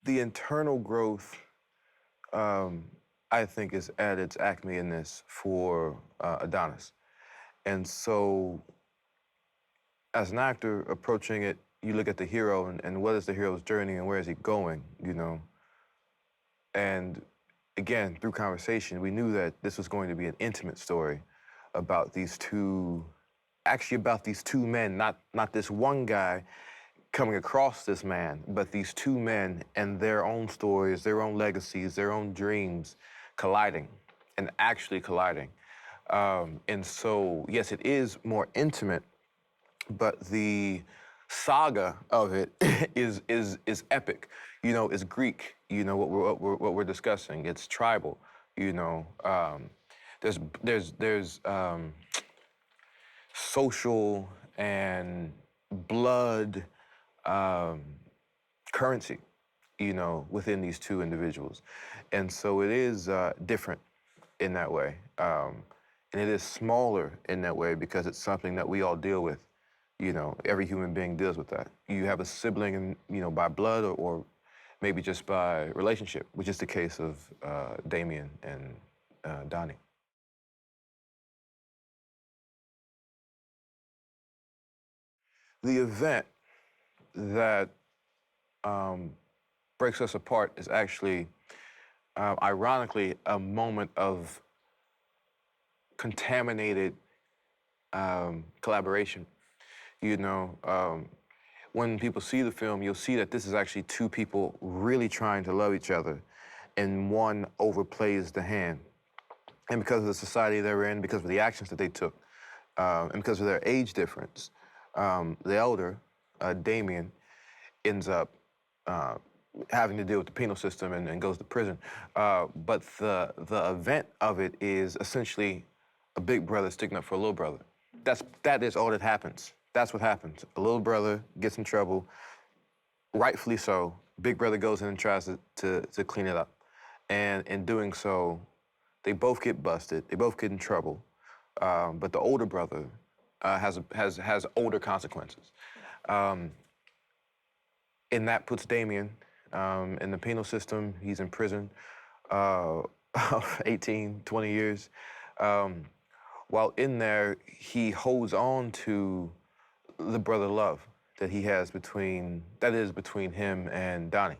The internal growth, I think, is at its acme in this for Adonis. And so, as an actor approaching it, you look at the hero and what is the hero's journey and where is he going, you know? And again, through conversation, we knew that this was going to be an intimate story about these two, actually about these two men, not this one guy coming across this man, but these two men and their own stories, their own legacies, their own dreams colliding and actually colliding. And so, yes, it is more intimate, but the saga of it is epic. You know, it's Greek. You know what we're discussing. It's tribal. You know, there's social and blood currency, you know, within these two individuals, and so it is different in that way, and it is smaller in that way because it's something that we all deal with. You know, every human being deals with that. You have a sibling, and you know, by blood or maybe just by relationship, which is the case of Damien and Donnie. The event that breaks us apart is actually, ironically, a moment of contaminated collaboration. You know, when people see the film, you'll see that this is actually two people really trying to love each other, and one overplays the hand. And because of the society they were in, because of the actions that they took, and because of their age difference, the elder, Damien, ends up having to deal with the penal system and goes to prison. But the event of it is essentially a big brother sticking up for a little brother. That is all that happens. That's what happens. A little brother gets in trouble, rightfully so. Big brother goes in and tries to clean it up. And in doing so, they both get busted. They both get in trouble. But the older brother has older consequences. And that puts Damien in the penal system. He's in prison 18, 20 years. While in there, he holds on to the brother love that he has between him and Donnie.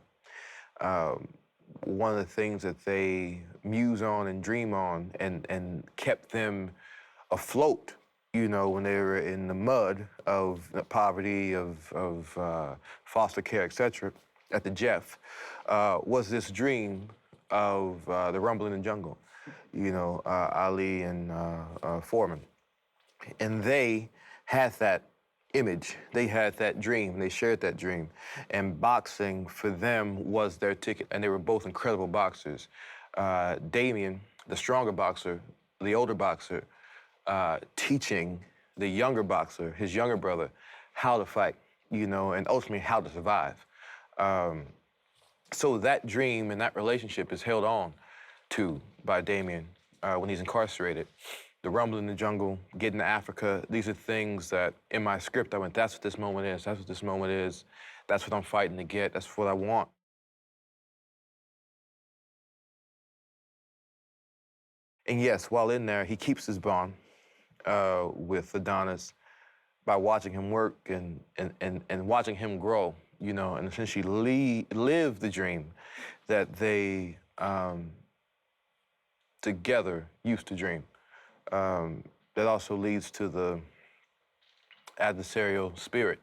One of the things that they muse on and dream on and kept them afloat, you know, when they were in the mud of poverty, of foster care, etc., at the Jeff, was this dream of the rumble in the jungle, you know, Ali and Foreman. And they had that image, they had that dream, they shared that dream. And boxing, for them, was their ticket, and they were both incredible boxers. Damien, the stronger boxer, the older boxer, teaching the younger boxer, his younger brother, how to fight, you know, and ultimately how to survive. So that dream and that relationship is held on to by Damien when he's incarcerated. The rumble in the jungle, getting to Africa, these are things that in my script I went, that's what this moment is, that's what this moment is, that's what I'm fighting to get, that's what I want. And yes, while in there, he keeps his bond with Adonis by watching him work and watching him grow, you know, and essentially live the dream that they together used to dream. That also leads to the adversarial spirit,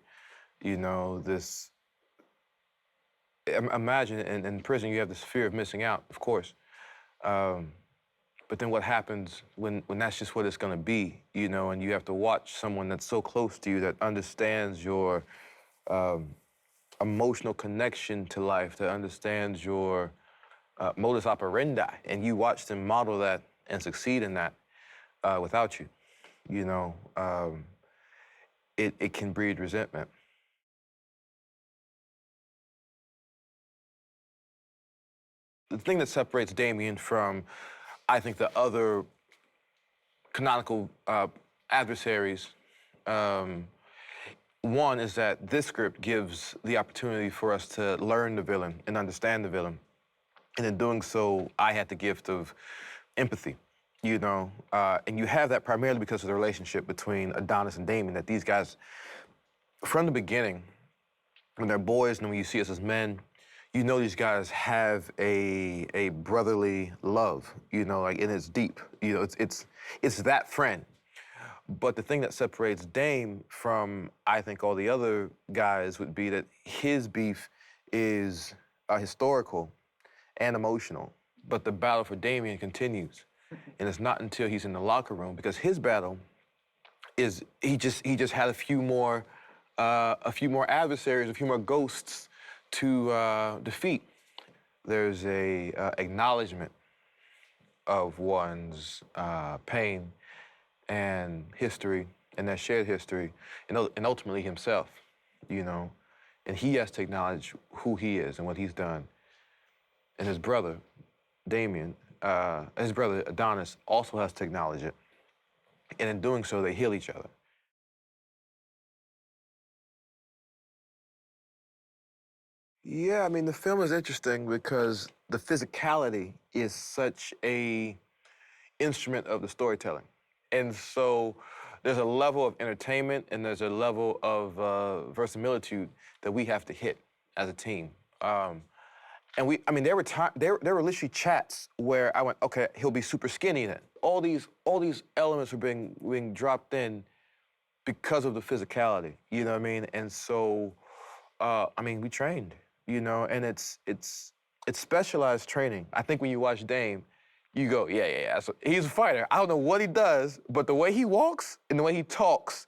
you know, this, imagine in prison you have this fear of missing out, of course. But then what happens when that's just what it's gonna be, you know, and you have to watch someone that's so close to you that understands your emotional connection to life, that understands your modus operandi, and you watch them model that and succeed in that without you, you know, it can breed resentment. The thing that separates Damien from, I think, the other canonical adversaries One is that this script gives the opportunity for us to learn the villain and understand the villain. And in doing so, I had the gift of empathy, you know? And you have that primarily because of the relationship between Adonis and Damien, that these guys, from the beginning, when they're boys and when you see us as men, you know these guys have a brotherly love, you know, like, and it's deep. You know, it's that friend. But the thing that separates Dame from, I think, all the other guys would be that his beef is historical and emotional. But the battle for Damien continues. And it's not until he's in the locker room, because his battle is he just had a few more adversaries, a few more ghosts to defeat. There's a acknowledgement of one's pain and history, and that shared history, and ultimately himself, you know. And he has to acknowledge who he is and what he's done. And his brother, Damien, his brother Adonis also has to acknowledge it. And in doing so, they heal each other. Yeah, I mean, the film is interesting because the physicality is such a instrument of the storytelling. And so there's a level of entertainment and there's a level of verisimilitude that we have to hit as a team. And I mean, there were literally chats where I went, okay, he'll be super skinny then. All these elements were being dropped in because of the physicality, you know what I mean? And so, I mean, we trained, you know, and it's specialized training. I think when you watch Dame, you go, yeah, he's a fighter. I don't know what he does, but the way he walks and the way he talks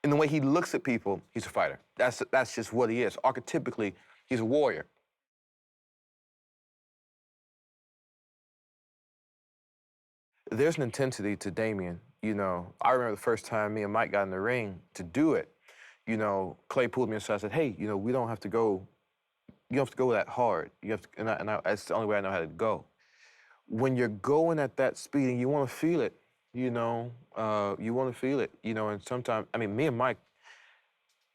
and the way he looks at people, he's a fighter. That's just what he is. Archetypically, he's a warrior. There's an intensity to Damien, you know. I remember the first time me and Mike got in the ring to do it, you know, Clay pulled me aside and said, hey, you know, we don't have to go, you don't have to go that hard. You have to, that's the only way I know how to go. When you're going at that speed and you want to feel it, you know, you want to feel it, you know, and sometimes, I mean, me and Mike,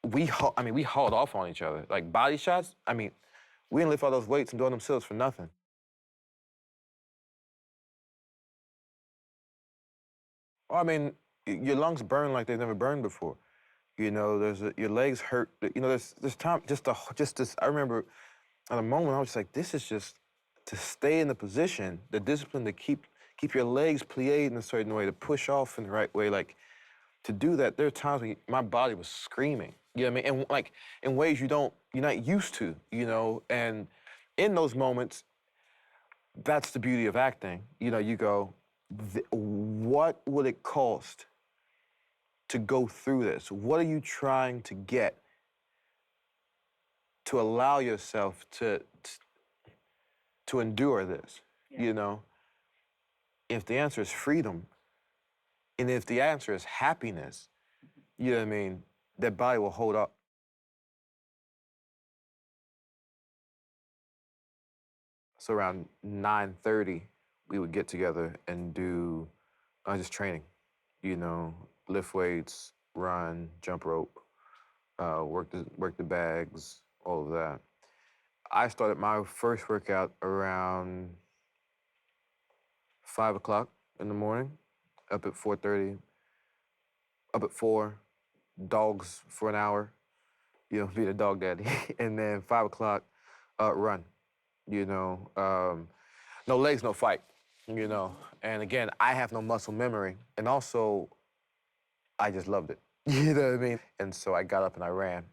we hauled off on each other. Like body shots, I mean, we didn't lift all those weights and doing them sills for nothing. I mean, your lungs burn like they've never burned before. You know, your legs hurt. You know, there's time, just this, I remember at a moment I was just like, this is just, to stay in the position, the discipline to keep your legs plied in a certain way, to push off in the right way, like, to do that, there are times when my body was screaming, you know what I mean? And like, in ways you're not used to, you know? And in those moments, that's the beauty of acting. You know, you go, what would it cost to go through this? What are you trying to get to allow yourself to endure this, you know? If the answer is freedom, and if the answer is happiness, you know what I mean, that body will hold up. So around 9:30, we would get together and do just training, you know, lift weights, run, jump rope, work the bags, all of that. I started my first workout around 5 o'clock in the morning, up at 4:30, up at 4, dogs for an hour, you know, be the dog daddy. And then 5 o'clock, run, you know. No legs, no fight, you know. And again, I have no muscle memory. And also, I just loved it. You know what I mean? And so I got up and I ran.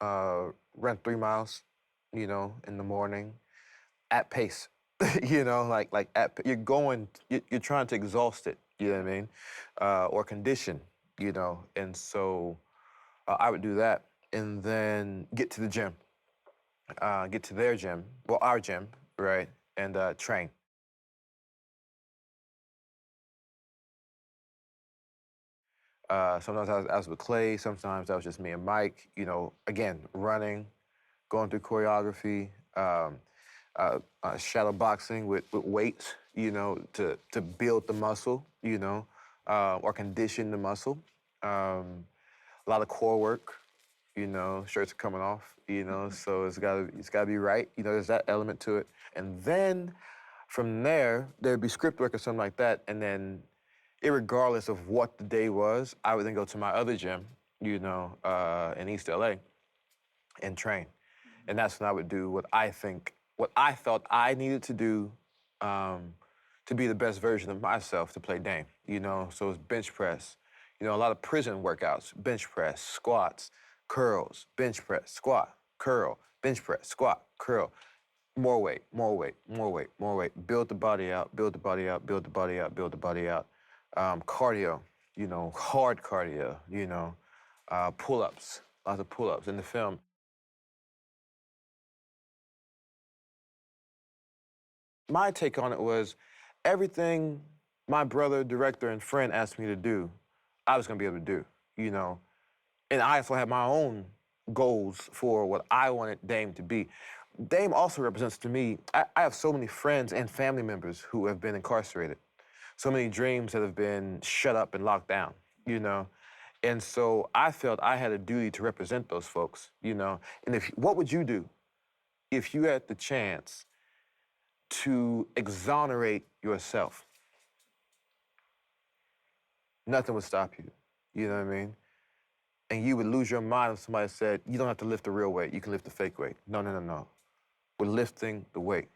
Ran 3 miles, you know, in the morning at pace. You know, you're trying to exhaust it, you know what I mean? Or condition, you know. And so I would do that and then get to the gym, get to their gym, well, our gym, right? And train. Sometimes I was with Clay, sometimes that was just me and Mike, you know, again, running, going through choreography, shadow boxing with weights, you know, to build the muscle, you know, or condition the muscle. A lot of core work, you know, shirts are coming off, you know, so it's gotta be right. You know, there's that element to it. And then from there, there'd be script work or something like that, and then irregardless of what the day was, I would then go to my other gym, you know, in East LA and train. And that's when I would do what I felt I needed to do to be the best version of myself to play Dame, you know? So it's bench press, you know, a lot of prison workouts, bench press, squats, curls, bench press, squat, curl, bench press, squat, curl. More weight, more weight, more weight, more weight. Build the body out, build the body out, build the body out, build the body out. Cardio, you know, hard cardio, you know, pull-ups, lots of pull-ups in the film. My take on it was everything my brother, director, and friend asked me to do, I was gonna be able to do, you know. And I also had my own goals for what I wanted Dame to be. Dame also represents to me, I have so many friends and family members who have been incarcerated. So many dreams that have been shut up and locked down, you know? And so I felt I had a duty to represent those folks, you know? And what would you do if you had the chance to exonerate yourself? Nothing would stop you, you know what I mean? And you would lose your mind if somebody said, you don't have to lift the real weight, you can lift the fake weight. No, no, no, no. We're lifting the weight.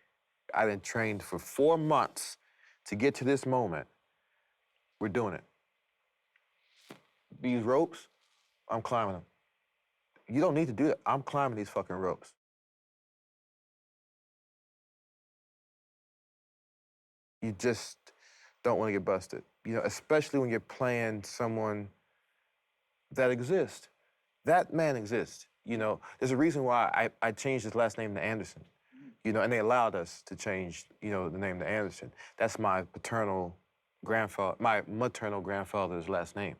I done trained for 4 months to get to this moment. We're doing it. These ropes, I'm climbing them. You don't need to do that. I'm climbing these fucking ropes. You just don't want to get busted. You know, especially when you're playing someone that exists. That man exists. You know, there's a reason why I changed his last name to Anderson. You know, and they allowed us to change, you know, the name to Anderson. That's my maternal grandfather's last name.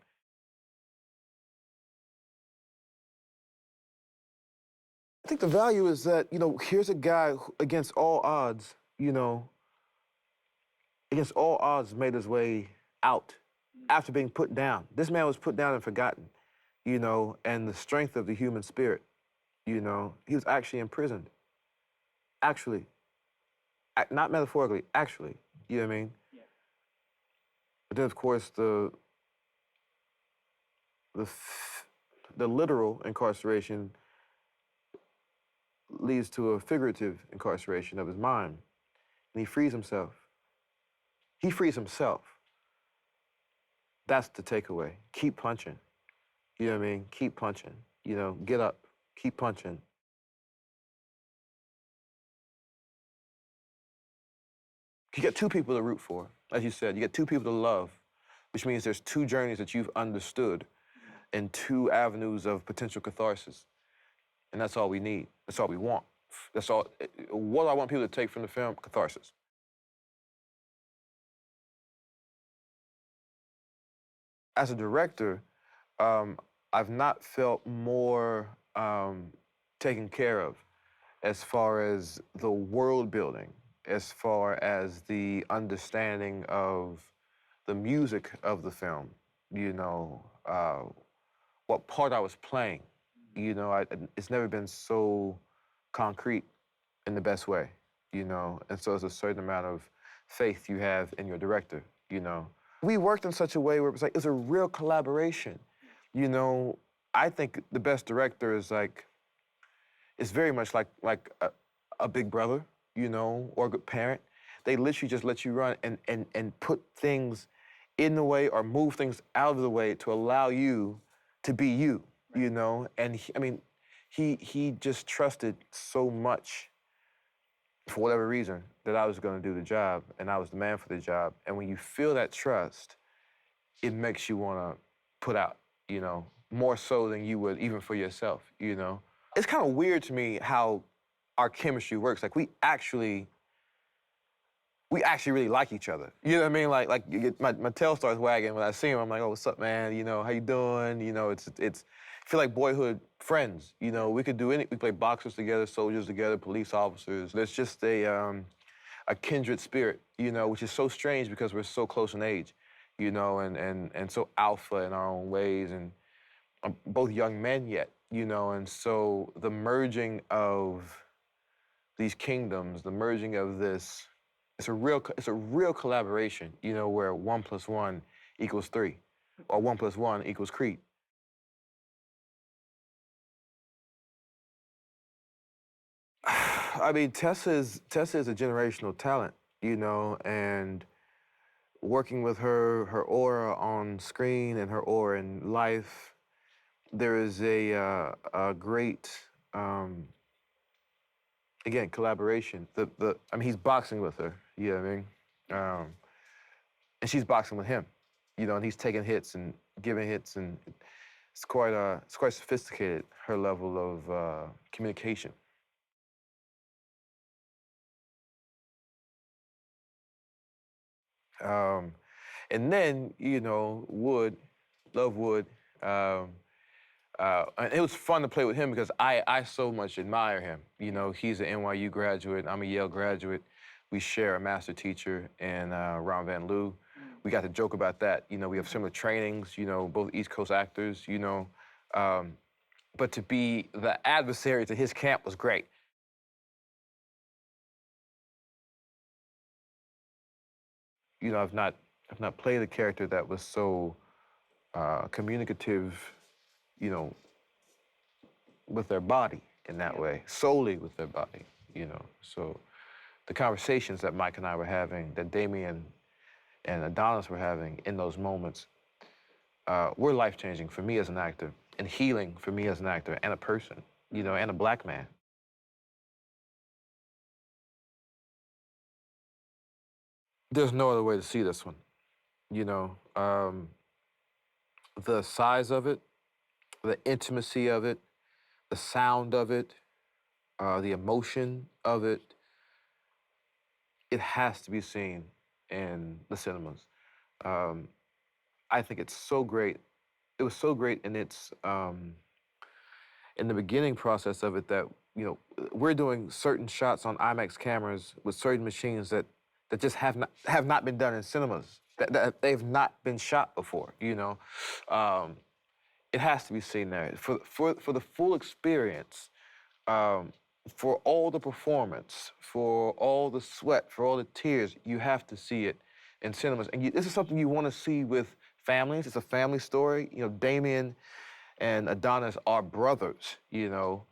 I think the value is that, you know, here's a guy who, against all odds, you know, against all odds made his way out after being put down. This man was put down and forgotten, you know, and the strength of the human spirit, you know, he was actually imprisoned. Actually. Not metaphorically, actually. You know what I mean? Yeah. But then, of course, the literal incarceration leads to a figurative incarceration of his mind. And he frees himself. He frees himself. That's the takeaway. Keep punching. You know what I mean? Keep punching. You know, get up. Keep punching. You get two people to root for, as you said. You get two people to love, which means there's two journeys that you've understood and two avenues of potential catharsis. And that's all we need. That's all we want. That's all. What do I want people to take from the film? Catharsis. As a director, I've not felt more taken care of as far as the world building, as far as the understanding of the music of the film, you know, what part I was playing. You know, it's never been so concrete in the best way, you know? And so there's a certain amount of faith you have in your director, you know? We worked in such a way where it was like, it was a real collaboration. You know, I think the best director is like, it's very much like a big brother, you know, or a good parent. They literally just let you run and put things in the way or move things out of the way to allow you to be you, you know? And he just trusted so much for whatever reason that I was gonna do the job and I was the man for the job. And when you feel that trust, it makes you wanna put out, you know, more so than you would even for yourself, you know? It's kind of weird to me how our chemistry works. Like we actually really like each other. You know what I mean? Like you get, my tail starts wagging when I see him. I'm like, oh, what's up, man? You know, how you doing? You know, it's I feel like boyhood friends. You know, we play boxers together, soldiers together, police officers. There's just a kindred spirit, you know, which is so strange because we're so close in age, you know, and so alpha in our own ways and both young men yet, you know, and so the merging of these kingdoms, the merging of this, it's a real collaboration, you know, where 1+1 = 3, or 1+1 = Creed. I mean, Tessa is a generational talent, you know, and working with her, her aura on screen and her aura in life, there is a great, again, collaboration. I mean, he's boxing with her, you know what I mean? And she's boxing with him, you know, and he's taking hits and giving hits, and it's quite sophisticated, her level of communication. Um, and then, you know, Wood, love Wood. Um, and it was fun to play with him because I so much admire him. You know, he's an NYU graduate, I'm a Yale graduate. We share a master teacher in Ron Van Loo. We got to joke about that. You know, we have similar trainings, you know, both East Coast actors, you know. But to be the adversary to his camp was great. You know, I've not played a character that was so communicative, you know, with their body in that way, solely with their body, you know. So the conversations that Mike and I were having, that Damien and Adonis were having in those moments, were life-changing for me as an actor, and healing for me as an actor and a person, you know, and a black man. There's no other way to see this one, you know. The size of it, the intimacy of it, the sound of it, the emotion of it, it has to be seen in the cinemas. Um, I think it's so great. It was so great in the beginning process of it that, you know, we're doing certain shots on IMAX cameras with certain machines that just have not been done in cinemas. That they've not been shot before, you know. It has to be seen there for the full experience, um, for all the performance, for all the sweat, for all the tears. You have to see it in cinemas, and this is something you want to see with families. It's a family story. You know, Damien and Adonis are brothers. You know,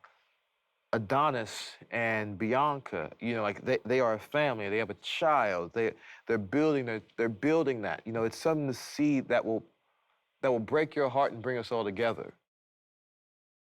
Adonis and Bianca. You know, like they are a family. They have a child. They're building that. You know, it's something to see that will break your heart and bring us all together.